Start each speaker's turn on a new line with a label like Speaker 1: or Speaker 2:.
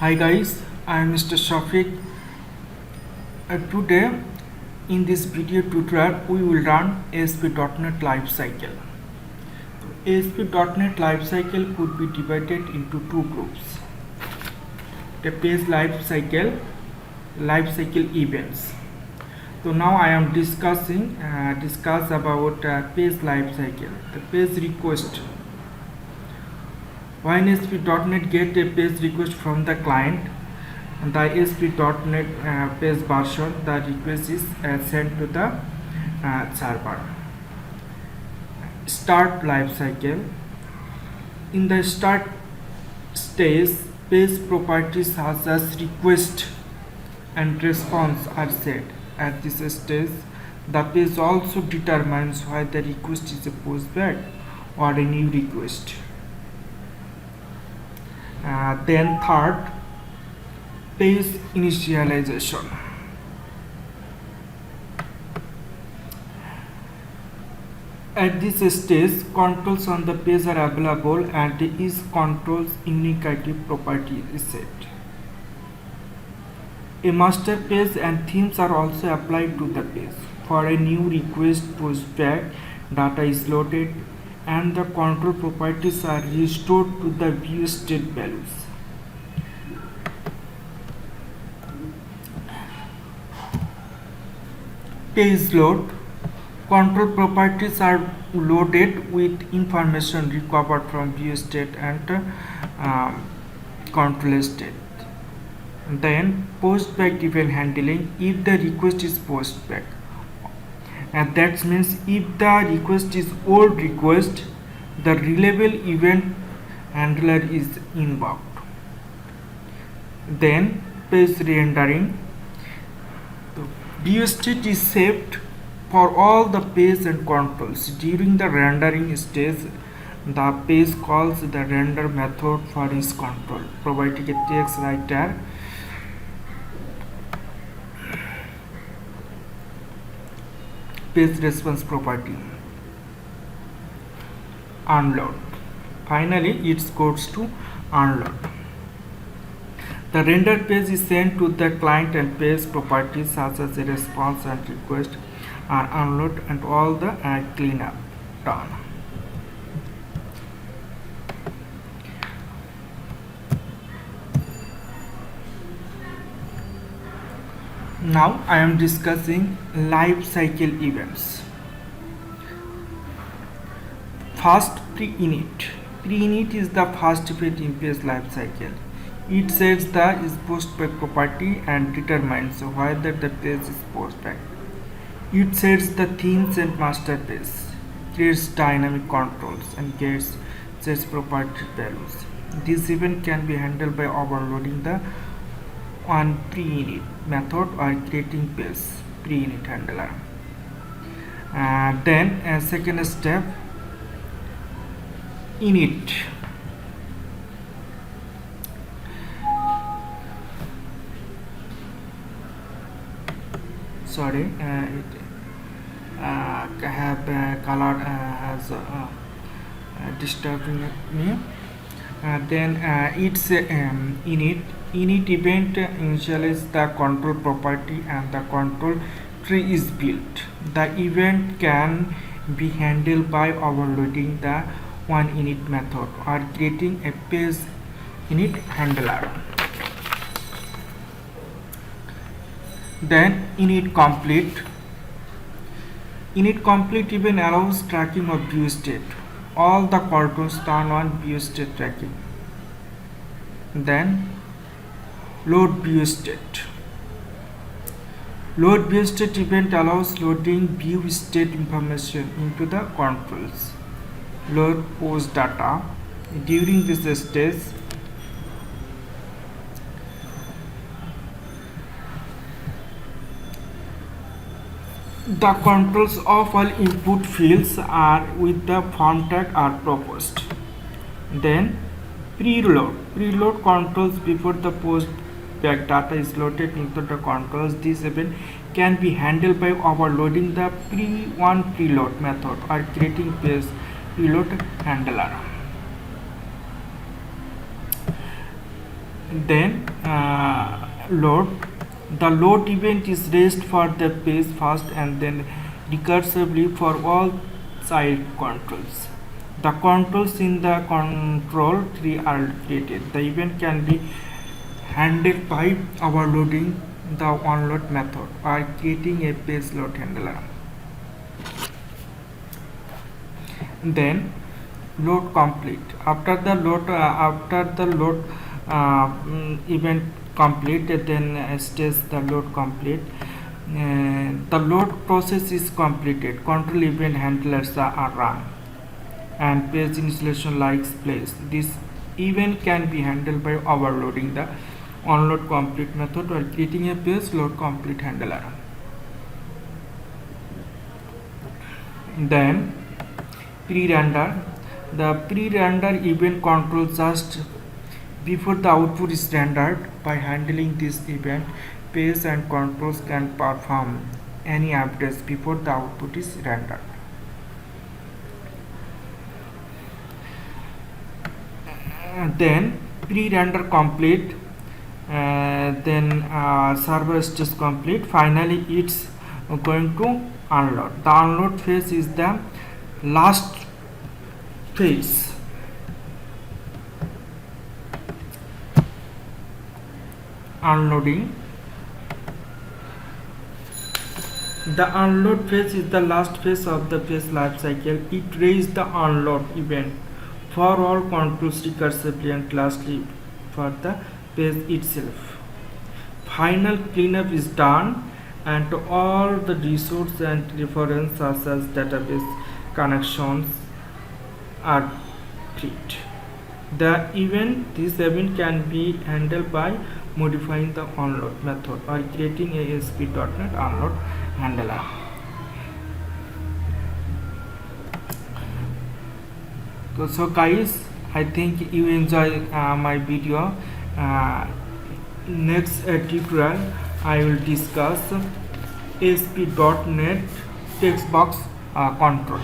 Speaker 1: Hi guys, I am Mr. Shafiq. Today in this video tutorial we will run ASP.NET Life Cycle. ASP.NET Life Cycle could be divided into two groups. The page life cycle events. So now I am discuss about page life cycle. The page request. When ASP.NET get a page request from the client, the ASP.NET page version, the request is sent to the server. Start life cycle. In the start stage, page properties such as request and response are set. At this stage, the page also determines whether the request is a postback or a new request. Then third, page initialization. At this stage, controls on the page are available and each control's unique ID property is set. A master page and themes are also applied to the page. For a new request, postback data is loaded and the control properties are restored to the view state values. Page load. Control properties are loaded with information recovered from view state and control state. Then postback event handling. If the request is postback, and that means if the request is old request, the reliable event handler is invoked. Then page rendering. The view state is saved for all the page and controls. During the rendering stage, the page calls the render method for its control, providing a text writer. Page response property. Unload. Finally, it goes to unload. The render page is sent to the client and page properties such as a response and request are unloaded and all the cleanup done. Now I am discussing life cycle events. First, pre-init. Pre-init is the first event in page life cycle. It sets the is postback property and determines whether the page is postback. It sets the themes and master page, creates dynamic controls and sets property values. This event can be handled by overloading the one pre-init method or creating page pre-init handler. Then second step, init. Sorry, it have color as disturbing me. Then it's init. Init event initializes the control property and the control tree is built. The event can be handled by overloading the one init method or creating a page init handler. Then init complete. Init complete event allows tracking of view state. All the controls turn on view state tracking. Then load view state. Load view state event allows loading view state information into the controls. Load post data. During this stage, the controls of all input fields are with the form tag are proposed. Then preload. Preload controls before the postback data is loaded into the controls. This event can be handled by overloading the preload method or creating page preload handler. Then load. The load event is raised for the page first and then recursively for all side controls. The controls in the control tree are created. The event can be handled by overloading the onload method or creating a page load handler. Then load complete. After the load event complete, then stage the load complete. The load process is completed. Control event handlers are run and page installation likes place. This event can be handled by overloading the onload complete method or creating a page load complete handler. Then pre-render. The pre-render event control just before the output is rendered. By handling this event, page and controls can perform any updates before the output is rendered. Then pre-render complete, then server stage complete. Finally, it's going to unload. The unload phase is the last phase. Unloading. The unload phase is the last phase of the page life cycle. It raises the unload event for all controls recursively and lastly for the page itself. Final cleanup is done and all the resource and reference such as database connections are freed. This event can be handled by modifying the onload method or creating a ASP.NET onload handler. So guys, I think you enjoy my video. Next tutorial I will discuss ASP.NET text box control.